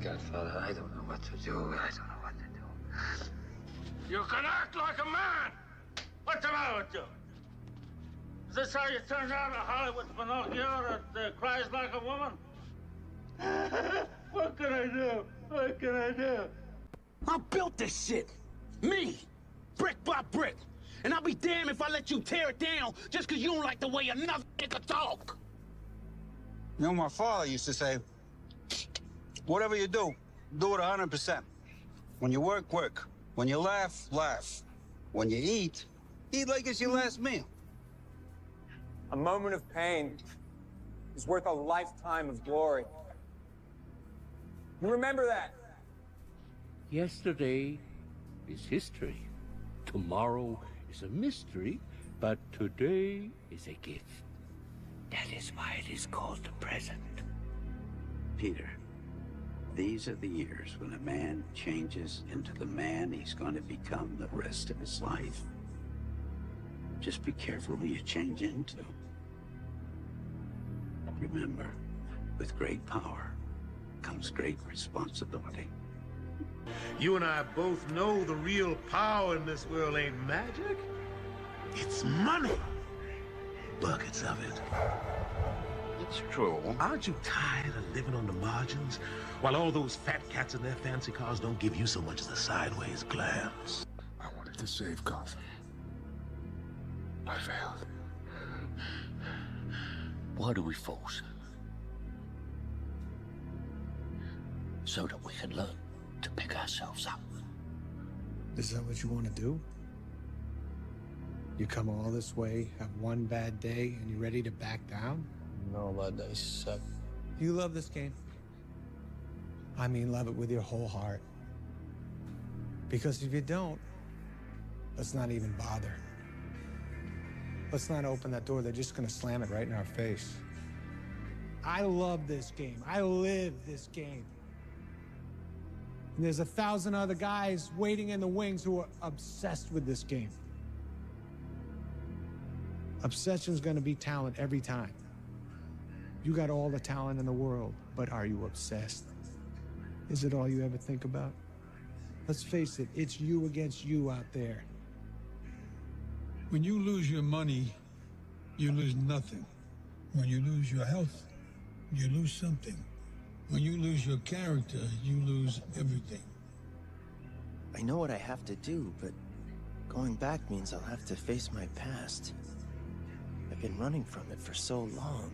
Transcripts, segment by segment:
Godfather, I don't know what to do. I don't know what to do. You can act like a man! What's the matter with you? Is this how you turn out a Hollywood Pinocchio that cries like a woman? What can I do? What can I do? I built this shit. Me. Brick by brick. And I'll be damned if I let you tear it down just because you don't like the way another nigga talk. You know, my father used to say, whatever you do it 100%. When you work, work. When you laugh, laugh. When you eat like it's your last meal. A moment of pain is worth a lifetime of glory. You remember that? Yesterday is history. Tomorrow is a mystery, but today is a gift. That is why it is called the present. Peter, these are the years when a man changes into the man he's going to become the rest of his life. Just be careful who you change into. Remember, with great power comes great responsibility. You and I both know the real power in this world ain't magic. It's money. Buckets of it. It's true. Aren't you tired of living on the margins while all those fat cats in their fancy cars don't give you so much as a sideways glance? I wanted to save Gotham. I failed. Why do we fought? So that we can learn to pick ourselves up. Is that what you want to do? You come all this way, have one bad day, and you're ready to back down? No, bad days suck. You love this game. I mean, love it with your whole heart. Because if you don't, let's not even bother. Let's not open that door. They're just gonna slam it right in our face. I love this game. I live this game. And there's 1,000 other guys waiting in the wings who are obsessed with this game. Obsession's gonna be talent every time. You got all the talent in the world, but are you obsessed? Is it all you ever think about? Let's face it, it's you against you out there. When you lose your money, you lose nothing. When you lose your health, you lose something. When you lose your character, you lose everything. I know what I have to do, but going back means I'll have to face my past. I've been running from it for so long.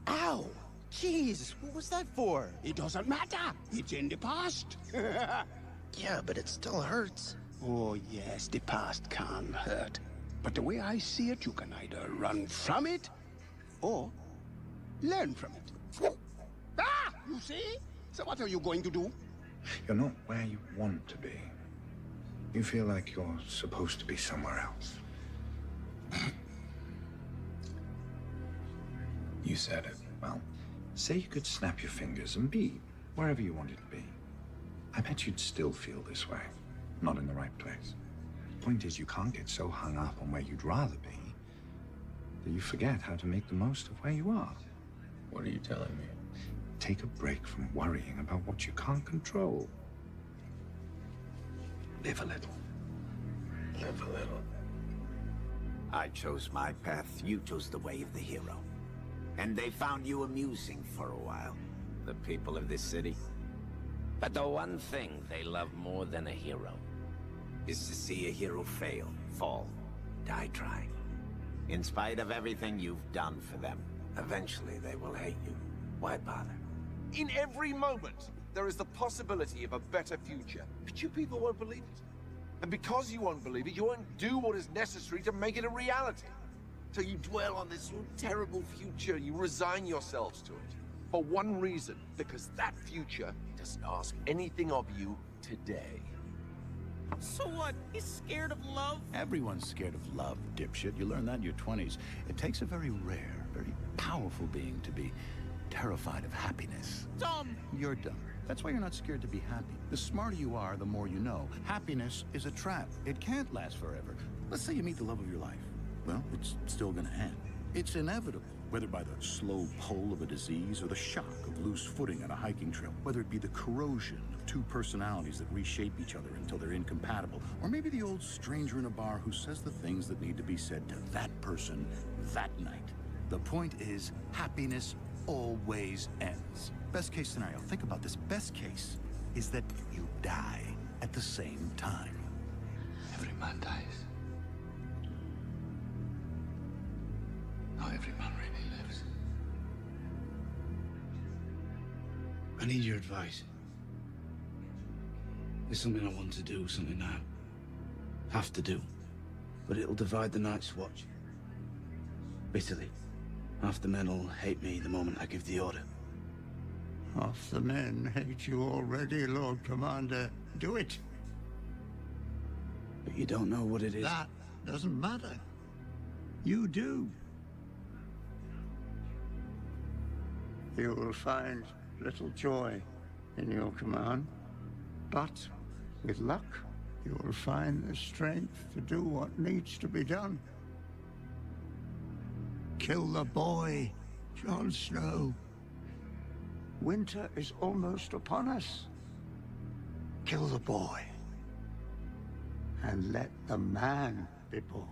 Ow! Jeez, what was that for? It doesn't matter. It's in the past. Yeah, but it still hurts. Oh, yes, the past can hurt. But the way I see it, you can either run from it or learn from it. Ah! You see? So what are you going to do? You're not where you want to be. You feel like you're supposed to be somewhere else. You said it. Well, say you could snap your fingers and be wherever you wanted to be. I bet you'd still feel this way. Not in the right place. Point is, you can't get so hung up on where you'd rather be that you forget how to make the most of where you are. What are you telling me? Take a break from worrying about what you can't control. Live a little. Live a little. I chose my path, you chose the way of the hero. And they found you amusing for a while, the people of this city. But the one thing they love more than a hero is to see a hero fail, fall, die trying. In spite of everything you've done for them, eventually they will hate you. Why bother? In every moment, there is the possibility of a better future, but you people won't believe it. And because you won't believe it, you won't do what is necessary to make it a reality. So you dwell on this terrible future, you resign yourselves to it. For one reason, because that future doesn't ask anything of you today. So what? He's scared of love? Everyone's scared of love, dipshit. You learn that in your 20s. It takes a very rare, very powerful being to be terrified of happiness. Dumb. You're dumb. That's why you're not scared to be happy. The smarter you are, the more you know. Happiness is a trap. It can't last forever. Let's say you meet the love of your life. Well, it's still gonna end. It's inevitable, whether by the slow pull of a disease or the shock of loose footing on a hiking trail, whether it be the corrosion of two personalities that reshape each other until they're incompatible, or maybe the old stranger in a bar who says the things that need to be said to that person that night. The point is, happiness always ends. Best case scenario, think about this. Best case is that you die at the same time. Every man dies. Not every man really lives. I need your advice. There's something I want to do, something I have to do. But it'll divide the Night's Watch. Bitterly. Half the men will hate me the moment I give the order. Half the men hate you already, Lord Commander. Do it. But you don't know what it is. That doesn't matter. You do. You will find little joy in your command, but with luck, you will find the strength to do what needs to be done. Kill the boy, Jon Snow. Winter is almost upon us. Kill the boy, and let the man be born.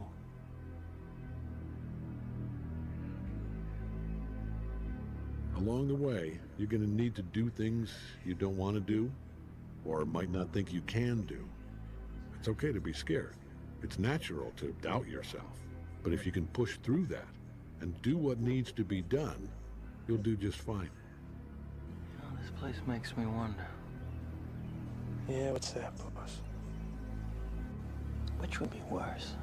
Along the way, you're going to need to do things you don't want to do, or might not think you can do. It's okay to be scared. It's natural to doubt yourself. But if you can push through that and do what needs to be done, you'll do just fine. You know, this place makes me wonder. Yeah, what's that, boss? Which would be worse?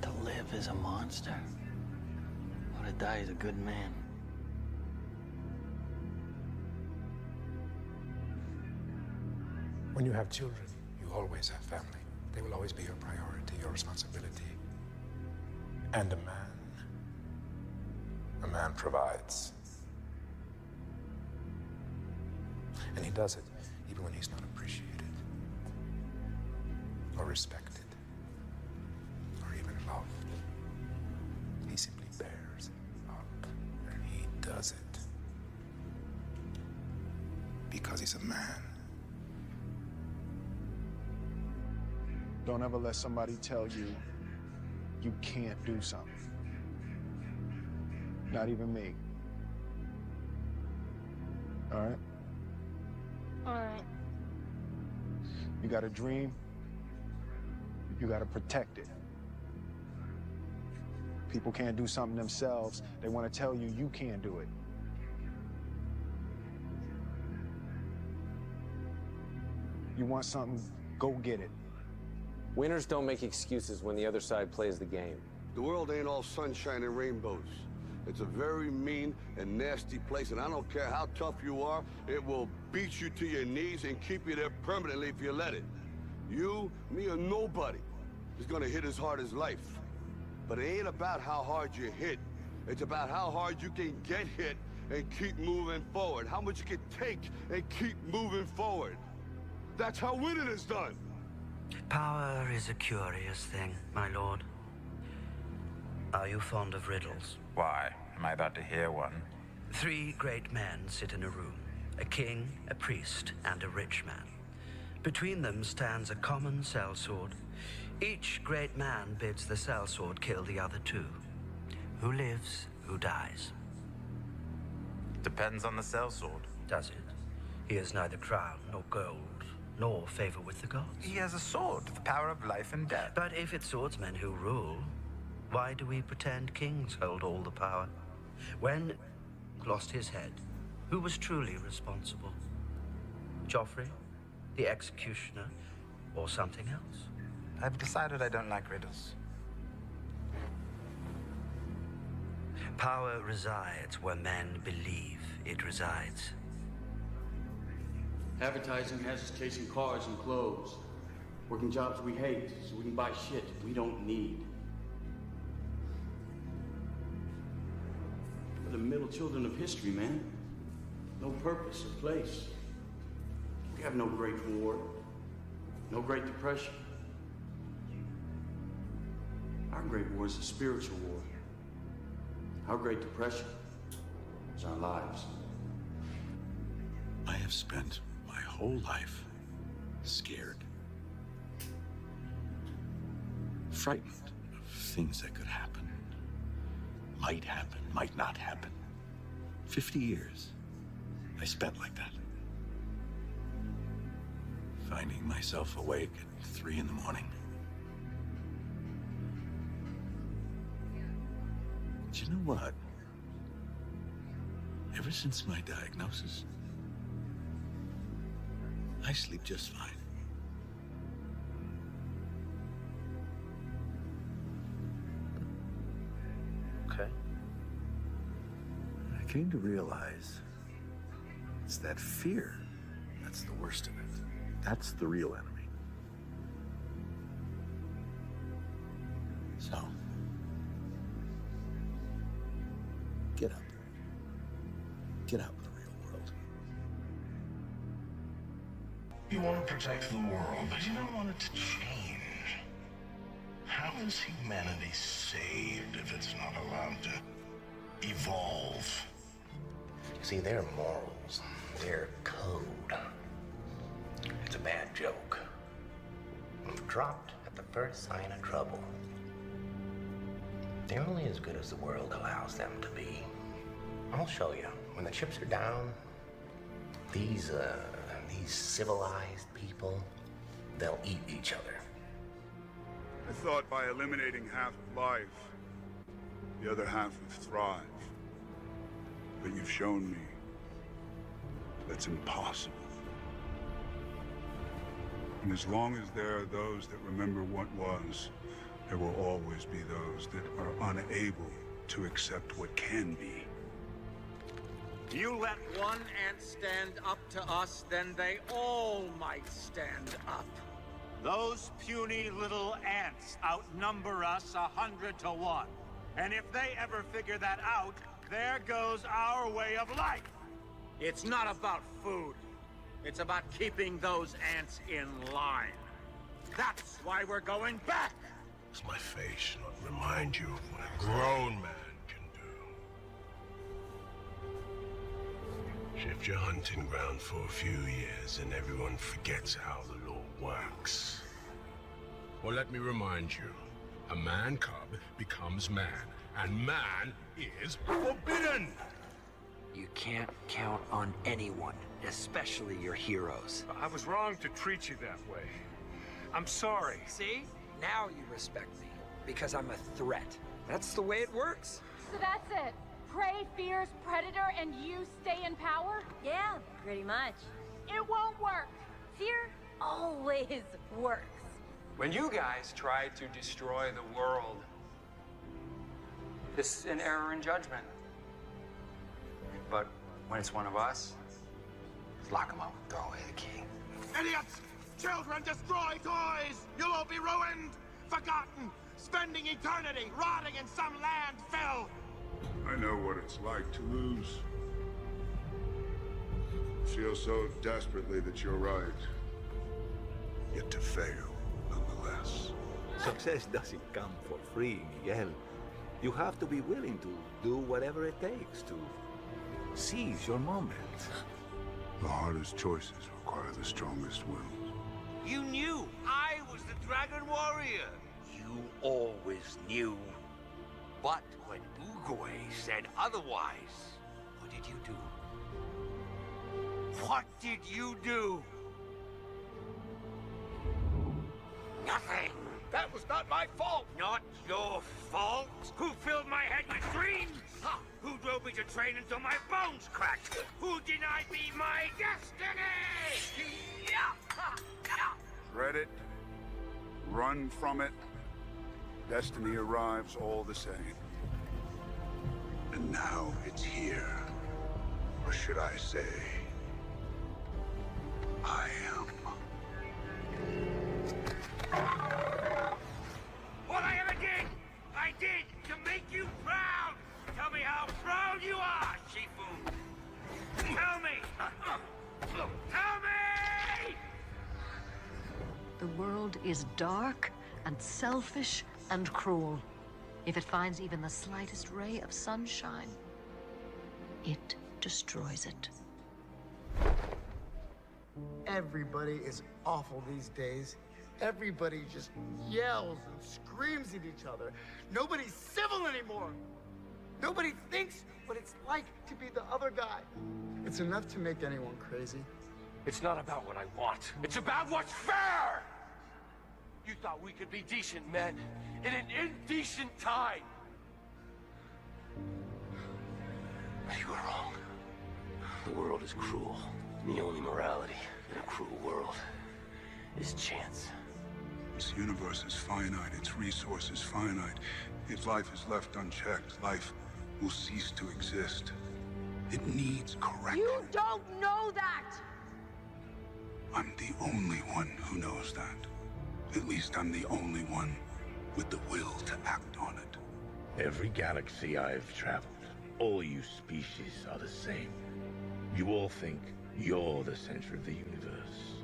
To live as a monster? Or to die as a good man? When you have children, you always have family. They will always be your priority, your responsibility. And a man provides. And he does it even when he's not appreciated, or respected, or even loved. He simply bears up, and he does it because he's a man. Don't ever let somebody tell you you can't do something. Not even me. All right? All right. You got a dream, you got to protect it. People can't do something themselves. They want to tell you you can't do it. You want something, go get it. Winners don't make excuses when the other side plays the game. The world ain't all sunshine and rainbows. It's a very mean and nasty place, and I don't care how tough you are, it will beat you to your knees and keep you there permanently if you let it. You, me, or nobody is gonna hit as hard as life. But it ain't about how hard you hit. It's about how hard you can get hit and keep moving forward. How much you can take and keep moving forward. That's how winning is done. Power is a curious thing, my lord. Are you fond of riddles? Why? Am I about to hear one? 3 great men sit in a room. A king, a priest, and a rich man. Between them stands a common sellsword. Each great man bids the sellsword kill the other 2. Who lives, who dies? Depends on the sellsword. Does it? He has neither crown nor gold, nor favor with the gods. He has a sword, the power of life and death. But if it's swordsmen who rule, why do we pretend kings hold all the power? When lost his head, who was truly responsible? Joffrey, the executioner, or something else? I've decided I don't like riddles. Power resides where men believe it resides. Advertising has us chasing cars and clothes, working jobs we hate so we can buy shit we don't need. We're the middle children of history, man. No purpose or place. We have no Great War, no Great Depression. Our Great War is a spiritual war. Our Great Depression is our lives. I have spent my whole life scared. Frightened of things that could happen. Might happen, might not happen. 50 years I spent like that. Finding myself awake at 3 in the morning. But you know what? Ever since my diagnosis, I sleep just fine. Okay. I came to realize it's that fear that's the worst of it. That's the real enemy. So, get up. Get out in the real world. You want to protect the world, but you don't want it to change. How is humanity saved if it's not allowed to evolve? See, their morals, their code, it's a bad joke. Dropped at the first sign of trouble. They're only as good as the world allows them to be. I'll show you. When the chips are down, these civilized people, they'll eat each other. I thought by eliminating half of life, the other half would thrive. But you've shown me that's impossible. And as long as there are those that remember what was, there will always be those that are unable to accept what can be. You let one ant stand up to us, then they all might stand up. Those puny little ants outnumber us 100 to 1. And if they ever figure that out, there goes our way of life. It's not about food. It's about keeping those ants in line. That's why we're going back. Does my face not remind you of what a grown man can do? Shift your hunting ground for a few years and everyone forgets how the law works. Well, let me remind you, a man cub becomes man, and man is forbidden! You can't count on anyone, especially your heroes. I was wrong to treat you that way. I'm sorry. See? Now you respect me, because I'm a threat. That's the way it works. So that's it. Prey fears predator and you stay in power? Yeah, pretty much. It won't work. Fear always works. When you guys tried to destroy the world, this is an error in judgment. But when it's one of us, lock them up, throw away the key. Idiots! Children destroy toys! You'll all be ruined! Forgotten! Spending eternity rotting in some landfill! I know what it's like to lose. Feel so desperately that you're right. Yet to fail, nonetheless. Success doesn't come for free, Miguel. You have to be willing to do whatever it takes to seize your moment. The hardest choices require the strongest will. You knew I was the Dragon Warrior! You always knew. But when Ugoe said otherwise, what did you do? What did you do? Nothing. That was not my fault! Not your fault. Who filled my head with dreams? Who drove me to train until my bones cracked? Who denied me my destiny? Dread it, run from it, destiny arrives all the same. And now it's here. Or should I say, I am. What I ever did, I did to make you proud! Tell me how proud you are, Shifu! Tell me! Tell me! The world is dark and selfish and cruel. If it finds even the slightest ray of sunshine, it destroys it. Everybody is awful these days. Everybody just yells and screams at each other. Nobody's civil anymore. Nobody thinks what it's like to be the other guy. It's enough to make anyone crazy. It's not about what I want. It's about what's fair! You thought we could be decent men in an indecent time. You were wrong. The world is cruel. And the only morality in a cruel world is chance. This universe is finite, its resources finite. If life is left unchecked, life will cease to exist. It needs correction. You don't know that! I'm the only one who knows that. At least I'm the only one with the will to act on it. Every galaxy I've traveled, all you species are the same. You all think you're the center of the universe.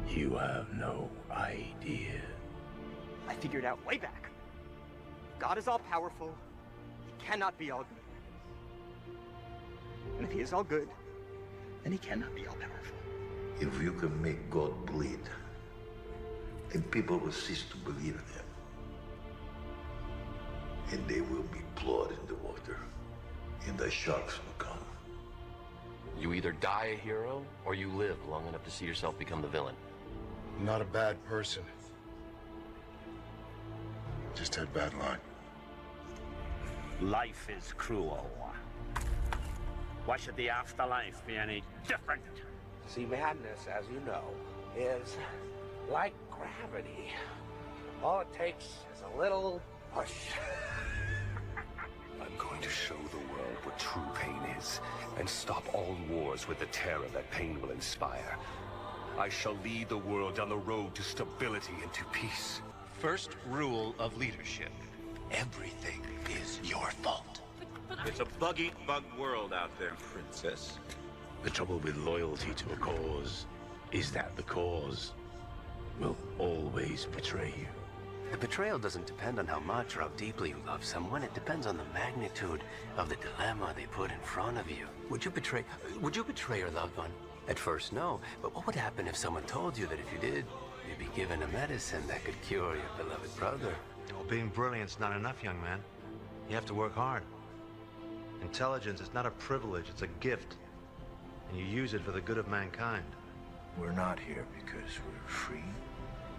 You have no idea. I figured out way back. God is all-powerful. He cannot be all good. And if he is all good, then he cannot be all-powerful. If you can make God bleed, then people will cease to believe in him. And they will be plowed in the water, and the sharks will come. You either die a hero, or you live long enough to see yourself become the villain. I'm not a bad person. Just had bad luck. Life is cruel. Why should the afterlife be any different? See, madness, as you know, is like gravity. All it takes is a little push. I'm going to show the world what true pain is, and stop all wars with the terror that pain will inspire. I shall lead the world down the road to stability and to peace. First rule of leadership: everything is your fault. It's a bug-eat-bug world out there, princess. The trouble with loyalty to a cause is that the cause will always betray you. The betrayal doesn't depend on how much or how deeply you love someone. It depends on the magnitude of the dilemma they put in front of you. Would you betray your loved one? At first, no. But what would happen if someone told you that if you did, you'd be given a medicine that could cure your beloved brother? Well, being brilliant's not enough, young man. You have to work hard. Intelligence is not a privilege, it's a gift. And you use it for the good of mankind. We're not here because we're free.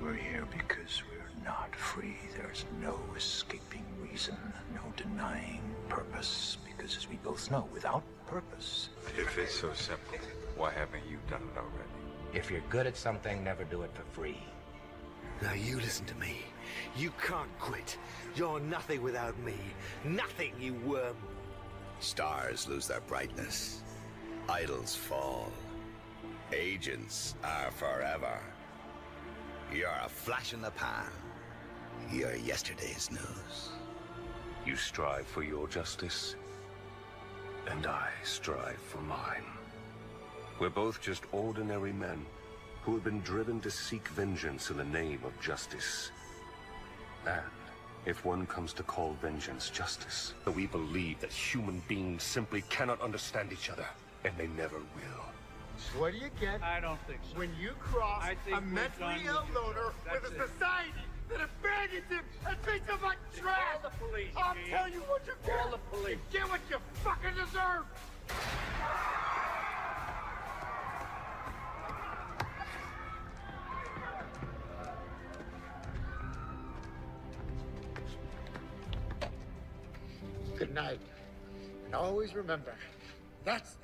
We're here because we're not free. There's no escaping reason, no denying purpose. Because as we both know, without purpose... If it's so simple, why haven't you done it already? If you're good at something, never do it for free. Now you listen to me. You can't quit. You're nothing without me. Nothing, you worm. Stars lose their brightness. Idols fall. Agents are forever. You're a flash in the pan. You're yesterday's news. You strive for your justice, and I strive for mine. We're both just ordinary men who have been driven to seek vengeance in the name of justice. And if one comes to call vengeance justice, then we believe that human beings simply cannot understand each other, and they never will. What do you get? I don't think so. When you cross think a mentally ill loner with a society that abandons him and treats him like trash. Call the police, I'll Gene. tell you what you get. Call the police. You get what you fucking deserve. Good night. And always remember, that's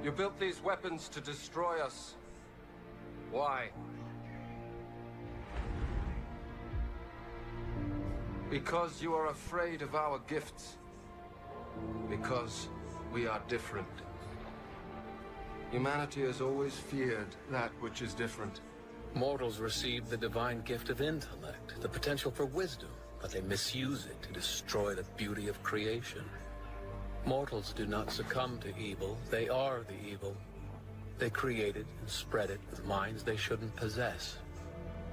You built these weapons to destroy us. Why? Because you are afraid of our gifts. Because we are different. Humanity has always feared that which is different. Mortals receive the divine gift of intellect, the potential for wisdom, but they misuse it to destroy the beauty of creation. Mortals do not succumb to evil, they are the evil. They create it and spread it with minds they shouldn't possess.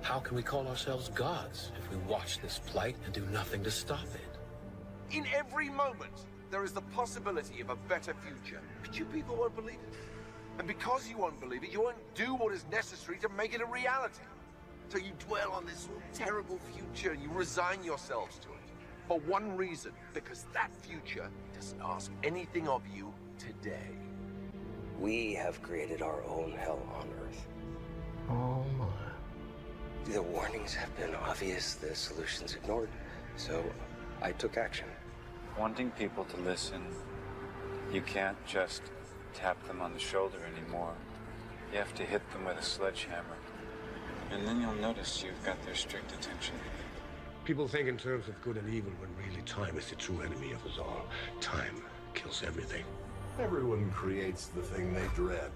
How can we call ourselves gods if we watch this plight and do nothing to stop it? In every moment, there is the possibility of a better future. But you people won't believe it. And because you won't believe it, you won't do what is necessary to make it a reality. So you dwell on this terrible future and you resign yourselves to it. For one reason, because that future doesn't ask anything of you today. We have created our own hell on Earth. Oh my. The warnings have been obvious, the solutions ignored, so I took action. Wanting people to listen, you can't just tap them on the shoulder anymore. You have to hit them with a sledgehammer. And then you'll notice you've got their strict attention. People think in terms of good and evil when really time is the true enemy of us all. Time kills everything. Everyone creates the thing they dread.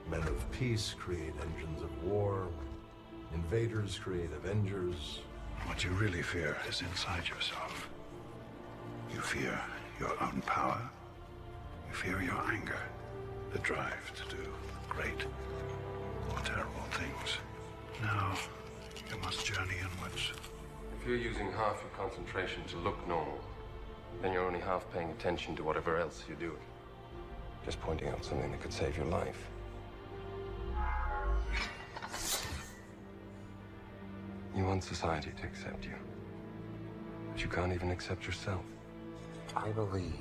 Men of peace create engines of war. Invaders create avengers. What you really fear is inside yourself. You fear your own power. You fear your anger. The drive to do great or terrible things. Now, you must journey inwards. If you're using half your concentration to look normal, then you're only half paying attention to whatever else you're doing. Just pointing out something that could save your life. You want society to accept you, but you can't even accept yourself. I believe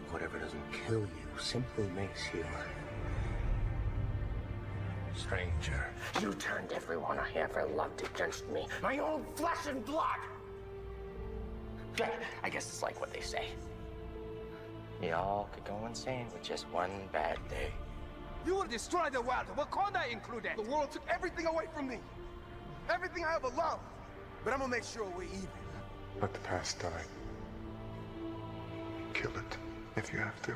whatever doesn't kill you simply makes you stranger. You turned everyone I ever loved against me. My own flesh and blood! I guess it's like what they say. We all could go insane with just one bad day. You will destroy the world, Wakanda included. The world took everything away from me. Everything I ever loved. But I'm gonna make sure we're even. Let the past die. Kill it if you have to.